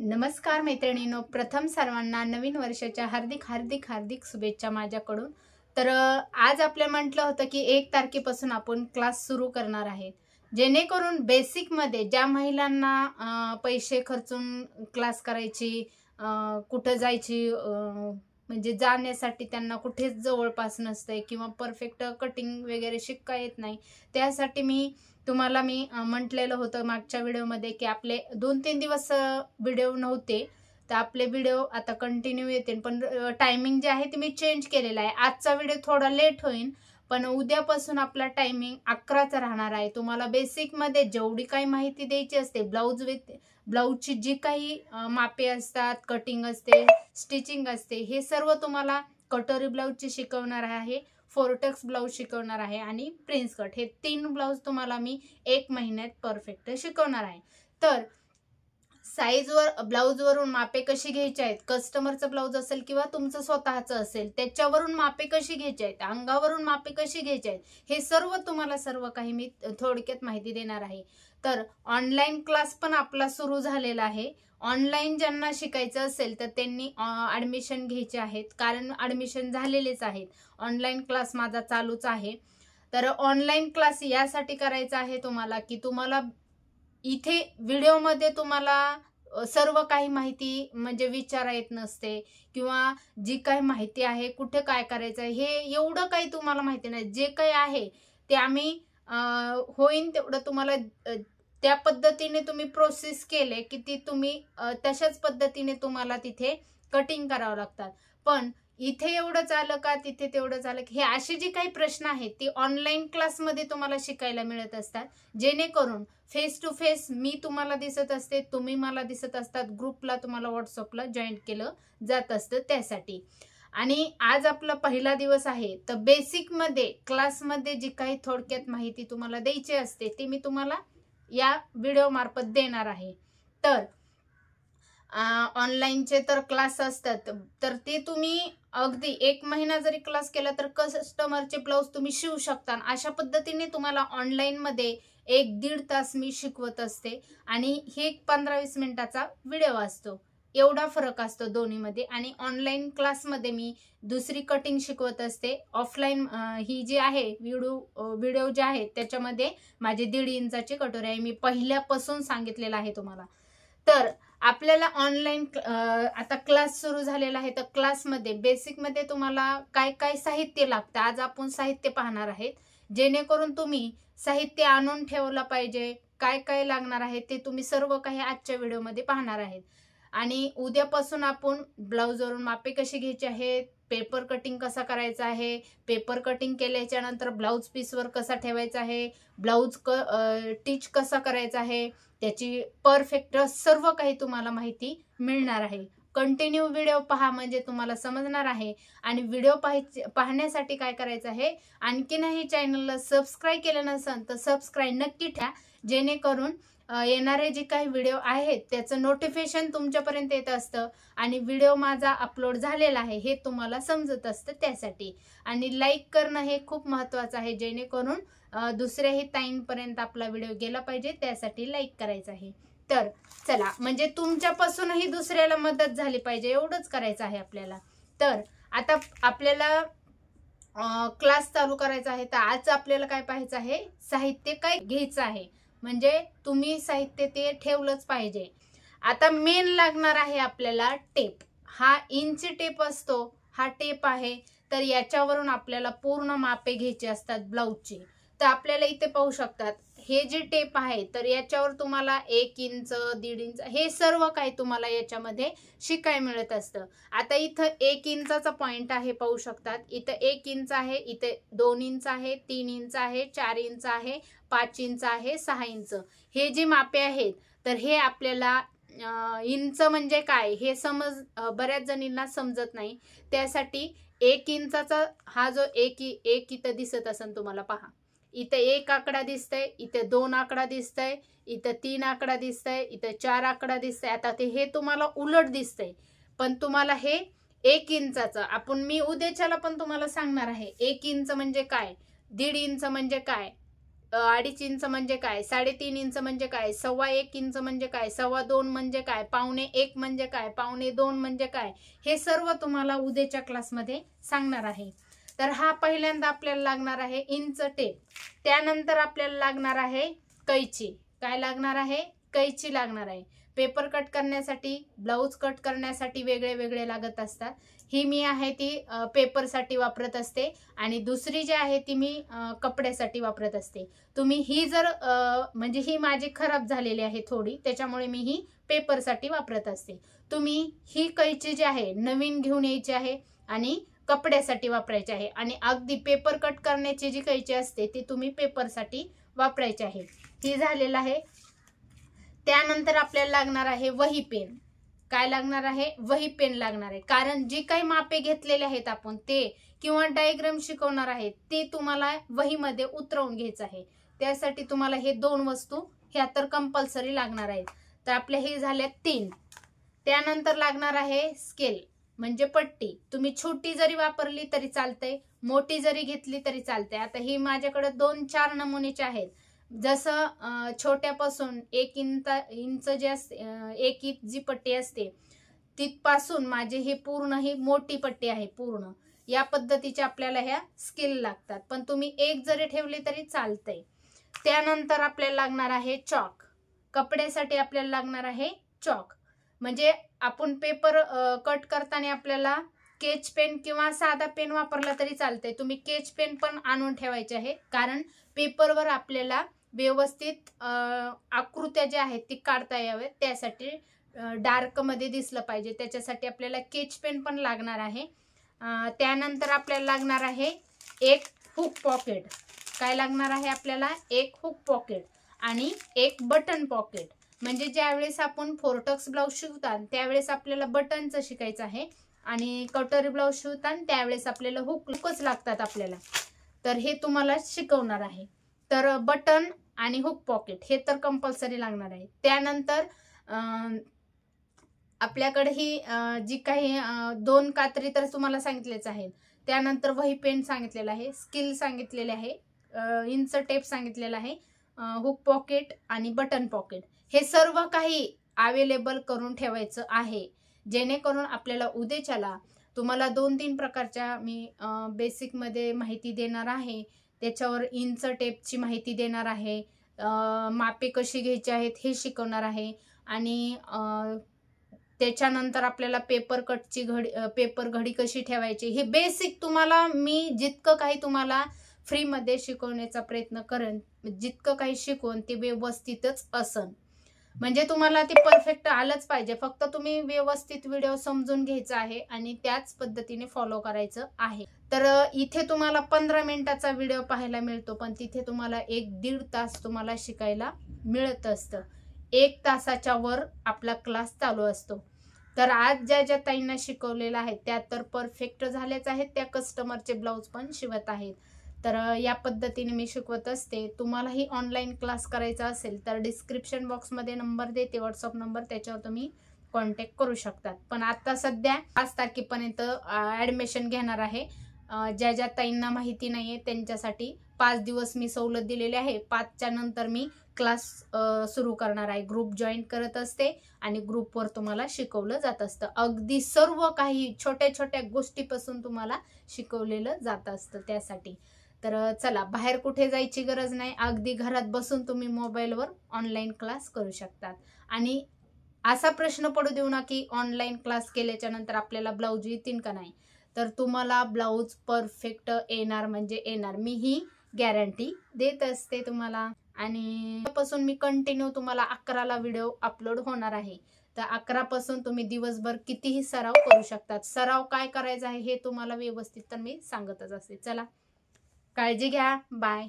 नमस्कार मैत्रिणींनो, प्रथम सर्वांना नवीन वर्षाच्या हार्दिक हार्दिक हार्दिक शुभेच्छा माझ्याकडून। तर आज आपल्या म्हटलं होतं की 1 तारखेपासून आपण क्लास सुरू करणार आहे, जेणेकरून बेसिक मध्ये ज्या महिलांना पैसे खर्चून क्लास करायची, कुठे जायची, म्हणजे जाण्यासाठी त्यांना कुठेच जवळपास नसते किंवा परफेक्ट कटिंग वगैरे शिकता येत नाही, त्यासाठी मी म्हटलेलं होतं मागच्या व्हिडिओमध्ये की आपले 2-3 दिवस व्हिडिओ नव्हते, तर आपले व्हिडिओ आता कंटिन्यू येतील, पण टायमिंग जे आहे ते मी चेंज केलेला आहे। आजचा व्हिडिओ थोडा लेट होईल, पण उद्यापासून आपला टायमिंग 11चा राहणार आहे। तुम्हाला बेसिक मध्ये जेवढी काही माहिती द्यायची असते, ब्लाऊजची जी काही मापे असतात, कटिंग असते, स्टिचिंग असते, हे सर्व तुम्हाला कटोरी ब्लाऊजची शिकवणार आहे, फोरटक्स ब्लाऊज शिकवणार आहे आणि प्रिन्स कट, हे 3 ब्लाऊज तुम्हाला मी 1 महिन्यात परफेक्ट शिकवणार आहे। तर ब्लाऊज वरून मापे कशी घ्यायची आहेत, कस्टमरचं ब्लाऊज असेल किंवा तुमचं स्वतःचं असेल त्याच्यावरून मापे कशी घ्यायची आहेत, अंगावरून मापे कशी घ्यायची आहेत, हे सर्व काही मी थोडक्यात माहिती देणार आहे। तर ऑनलाईन क्लास पण आपला सुरू झालेला आहे। ऑनलाईन ज्यांना शिकायचं असेल तर त्यांनी ॲडमिशन घ्यायचे आहेत, कारण ॲडमिशन झालेलेच आहेत। ऑनलाईन क्लास माझा चालूच आहे। तर ऑनलाईन क्लास यासाठी करायचा आहे तुम्हाला की तुम्हाला इथे व्हिडिओमध्ये तुम्हाला सर्व काही माहिती म्हणजे विचारा येत नसते, किंवा जी काही माहिती आहे कुठे काय करायचं हे एवढं काही तुम्हाला माहिती नाही। जे काही आहे ते आम्ही होईन तेवढं तुम्हाला त्या पद्धतीने तुम्ही प्रोसेस केले की ती तुम्ही तशाच पद्धतीने तुम्हाला तिथे कटिंग करावं लागतात। पण इथे एवढंच आलं का, तिथे तेवढंच आलं की, हे असे जे काही प्रश्न आहेत ते ऑनलाईन क्लासमध्ये तुम्हाला शिकायला मिळत असतात, जेणेकरून फेस टू फेस मी तुम्हाला दिसत असते, तुम्ही मला दिसत असतात, ग्रुपला तुम्हाला व्हॉट्सअपला जॉईन केलं जात असतं त्यासाठी। आणि आज आपला पहिला दिवस आहे, तर बेसिक मध्ये क्लासमध्ये जी काही थोडक्यात माहिती तुम्हाला द्यायची असते ते मी तुम्हाला या व्हिडिओ मार्फत देणार आहे। तर ऑनलाईनचे तर क्लास असतात, तर ते तुम्ही अगदी 1 महिना जरी क्लास केला तर कस्टमरचे ब्लाऊज तुम्ही शिवू शकता। अशा पद्धतीने तुम्हाला ऑनलाईन मध्ये 1-1.5 तास मी शिकवत असते आणि हे 15-20 मिनिटाचा व्हिडिओ असतो, एवढा फरक असतो दोन्हीमध्ये। आणि ऑनलाईन क्लासमध्ये मी दुसरी कटिंग शिकवत असते। ऑफलाईन ही जी आहे व्हिडिओ जे आहे त्याच्यामध्ये माझी 1.5 इंचाची कटोरी आहे, मी पहिल्यापासून सांगितलेलं आहे तुम्हाला। तर आपल्याला ऑनलाईन आता क्लास सुरू झालेला आहे, तर क्लासमध्ये बेसिकमध्ये तुम्हाला काय काय साहित्य लागतं आज आपण साहित्य पाहणार आहेत, जेणेकरून तुम्ही साहित्य आणून ठेवलं पाहिजे, काय काय लागणार आहे ते तुम्ही सर्व काही आजच्या व्हिडिओमध्ये पाहणार आहेत। आणि उद्यापासून आपण ब्लाऊजवरून मापे कशी घ्यायची आहेत, पेपर कटिंग कसा करायचा आहे, पेपर कटिंग केल्याच्या नंतर ब्लाऊज पीसवर कसा ठेवायचा आहे, ब्लाऊज टिच कसा करायचा आहे, त्याची परफेक्ट सर्व काही तुम्हाला माहिती मिळणार आहे। कंटिन्यू व्हिडिओ पहा म्हणजे तुम्हाला समजणार आहे। आणि व्हिडिओ पाहण्यासाठी काय करायचं आहे, आणखीनही चॅनलला सबस्क्राईब केलं नसेल तर सबस्क्राईब नक्की ठेवा, जेणेकरून येणारे जे काही व्हिडिओ आहेत त्याचं नोटिफिकेशन तुमच्यापर्यंत येत असतं आणि व्हिडिओ माझा अपलोड झालेला आहे हे तुम्हाला समजत असतं त्यासाठी। आणि लाईक करणं हे खूप महत्त्वाचं आहे, जेणेकरून दुसऱ्याही ताईंपर्यंत आपला व्हिडिओ गेला पाहिजे, त्यासाठी लाईक करायचं आहे। तर चला, म्हणजे तुमच्यापासूनही दुसऱ्याला मदत झाली पाहिजे, एवढंच करायचं आहे आपल्याला। तर आता आपल्याला क्लास चालू करायचा आहे, तर आज आपल्याला काय पाहायचं आहे, साहित्य काय घ्यायचं आहे, म्हणजे तुम्ही साहित्य ते ठेवलंच पाहिजे। आता मेन लागणार आहे आपल्याला टेप, हा इंच टेप असतो, हा टेप आहे। तर याच्यावरून आपल्याला पूर्ण मापे घ्यायची असतात ब्लाऊजची। तर आपल्याला इथे पाहू शकतात हे जे टेप आहे, तर याच्यावर तुम्हाला 1 इंच 1.5 इंच हे सर्व काही तुम्हाला याच्यामध्ये शिकायला मिळत असतं। आता इथं 1 इंचाचा पॉइंट आहे, पाहू शकतात, इथं 1 इंच आहे, इथे 2 इंच आहे, 3 इंच आहे, 4 इंच आहे, 5 इंच आहे, 6 इंच, हे जे मापे आहेत तर हे आपल्याला इंच म्हणजे काय हे बऱ्याच जणींना समजत नाही, त्यासाठी 1 इंचाचा हा जो एक इथं दिसत असेल तुम्हाला, पहा इथं 1 आकडा दिसतंय, इथे 2 आकडा दिसतंय, इथं 3 आकडा दिसतंय, इथं 4 आकडा दिसतंय। आता हे तुम्हाला उलट दिसतंय, पण तुम्हाला हे 1 इंचाचं मी उद्याच्याला पण तुम्हाला सांगणार आहे 1 इंच म्हणजे काय, 1.5 इंच म्हणजे काय, 2.5 इंच म्हणजे काय, 3.5 इंच म्हणजे काय, 1.25 इंच म्हणजे काय, 2.25 म्हणजे काय, 1.25 म्हणजे काय, 2.25 म्हणजे काय, हे सर्व तुम्हाला उद्याच्या क्लासमध्ये सांगणार आहे. तर हा पहिल्यांदा आपल्याला लागणार आहे इंच टेप. त्यानंतर आपल्याला लागणार आहे कैची. काय लागणार आहे? कैची लागणार आहे. पेपर कट करण्यासाठी, ब्लाऊज कट करण्यासाठी वेगळे वेगळे लागत असतात. ही मी आहे ती पेपरसाठी वापरत असते आणि दुसरी जी आहे ती मी कपड्यासाठी वापरत असते. तुम्ही ही जर म्हणजे ही माझी खराब झालेली आहे थोडी, त्याच्यामुळे मी ही पेपरसाठी वापरत असते. तुम्ही ही कैची जी आहे नवीन घेऊन यायची आहे आणि कपड्यासाठी वापरायची आहे आणि अगदी पेपर कट करण्याची जी कैची असते ती तुम्ही पेपरसाठी वापरायची आहे. ही झालेलं आहे. त्यानंतर आपल्याला लागणार आहे वही पेन. काय लागणार आहे? वही पेन लागणार आहे. कारण जी काही मापे घेतलेले आहेत आपण ते किंवा डायग्राम शिकवणार आहे ते तुम्हाला वहीमध्ये उतरवून घ्यायचं आहे. त्यासाठी तुम्हाला हे 2 वस्तू ह्या तर कंपल्सरी लागणार आहेत. तर आपल्या हे झाल्या 3. त्यानंतर लागणार आहे स्केल म्हणजे पट्टी. तुम्ही छोटी जरी वापरली तरी चालतंय, मोठी जरी घेतली तरी चालते. आता ही माझ्याकडे 2-4 नमुनेचे आहेत. जसं छोट्यापासून 1 इंच जे असते, 1 इंच जी पट्टी असते तिथपासून माझी ही पूर्ण ही मोठी पट्टी आहे पूर्ण. या पद्धतीचे आपल्याला ह्या स्केल लागतात, पण तुम्ही एक जरी ठेवली तरी चालतंय. त्यानंतर आपल्याला लागणार आहे चॉक. कपड्यासाठी आपल्याला लागणार आहे चॉक. म्हणजे आपण पेपर कट करताना आपल्याला स्केच पेन किंवा साधा पेन वापरला तरी चालतंय. तुम्ही स्केच पेन पण आणून ठेवायचे आहे, कारण पेपरवर आपल्याला व्यवस्थित आकृत्या ज्या आहेत ती काढता याव्यात. त्यासाठी डार्कमध्ये दिसलं पाहिजे, त्याच्यासाठी आपल्याला स्केच पेन पण लागणार आहे. त्यानंतर आपल्याला लागणार आहे एक हुक पॉकेट. काय लागणार आहे आपल्याला? एक हुक पॉकेट आणि एक बटन पॉकेट. म्हणजे ज्यावेळेस आपण फोरटक्स ब्लाऊज शिवतात त्यावेळेस आपल्याला बटनचं शिकायचं आहे आणि कटोरी ब्लाऊज शिवतात त्यावेळेस आपल्याला हुकच लागतात आपल्याला. तर हे तुम्हाला शिकवणार आहे. तर बटन आणि हुक पॉकेट हे तर कंपल्सरी लागणार आहे. त्यानंतर आपल्याकडे ही जी काही 2 कात्री तर तुम्हाला सांगितलेच आहेत. त्यानंतर वही पेन सांगितलेलं आहे, स्केल सांगितलेले आहे, इंच टेप सांगितलेला आहे, हुक पॉकेट आणि बटन पॉकेट. हे सर्व काही अवेलेबल करून ठेवायचं आहे, जेणेकरून आपल्याला उद्याच्याला तुम्हाला 2-3 प्रकारच्या मी बेसिकमध्ये माहिती देणार आहे. त्याच्यावर इंच टेपची माहिती देणार आहे, मापे कशी घ्यायची आहेत हे शिकवणार आहे आणि त्याच्यानंतर आपल्याला पेपर कटची पेपर घडी कशी ठेवायची हे बेसिक तुम्हाला मी जितकं काही तुम्हाला फ्रीमध्ये शिकवण्याचा प्रयत्न करेन. जितकं काही शिकवून ते व्यवस्थितच असन, म्हणजे तुम्हाला ते परफेक्ट आलंच पाहिजे. फक्त तुम्ही व्यवस्थित व्हिडिओ समजून घ्यायचा आहे आणि त्याच पद्धतीने फॉलो करायचं आहे. तर इथे तुम्हाला 15 मिनिटाचा व्हिडिओ पाहायला मिळतो, पण तिथे तुम्हाला 1-1.5 तास तुम्हाला शिकायला मिळत असतं. 1 तासाच्या वर आपला क्लास चालू असतो. तर आज ज्या ज्या ताईंना शिकवलेलं आहे त्या तर परफेक्ट झाल्याच आहेत. त्या कस्टमरचे ब्लाऊज पण शिवत आहेत. तर या पद्धतीने मी शिकवत असते. तुम्हालाही ऑनलाईन क्लास करायचा असेल तर डिस्क्रिप्शन बॉक्समध्ये नंबर देते, व्हॉट्सअप नंबर, त्याच्यावर तुम्ही कॉन्टॅक्ट करू शकतात. पण आता सध्या 5 तारखेपर्यंत ॲडमिशन घेणार आहे. ज्या ज्या ताईंना माहिती नाही आहे त्यांच्यासाठी 5 दिवस मी सवलत दिलेली आहे. 5च्या नंतर मी क्लास सुरू करणार आहे. ग्रुप जॉईन करत असते आणि ग्रुपवर तुम्हाला शिकवलं जात असतं. अगदी सर्व काही छोट्या छोट्या गोष्टीपासून तुम्हाला शिकवलेलं जात असतं. त्यासाठी तर चला, बाहेर कुठे जायची गरज नाही. अगदी घरात बसून तुम्ही मोबाईलवर ऑनलाईन क्लास करू शकतात. आणि असा प्रश्न पडू देऊ ना की ऑनलाईन क्लास केल्याच्या नंतर आपल्याला ब्लाऊज येतील का नाही. तर तुम्हाला ब्लाऊज परफेक्ट येणार म्हणजे येणार, मी ही गॅरंटी देत असते तुम्हाला. आणि पासून मी कंटिन्यू तुम्हाला 11ला व्हिडिओ अपलोड होणार आहे. तर 11 पासून तुम्ही दिवसभर कितीही सराव करू शकतात. सराव काय करायचा आहे हे तुम्हाला व्यवस्थित तर मी सांगतच असते. चला, काळजी घ्या. बाय.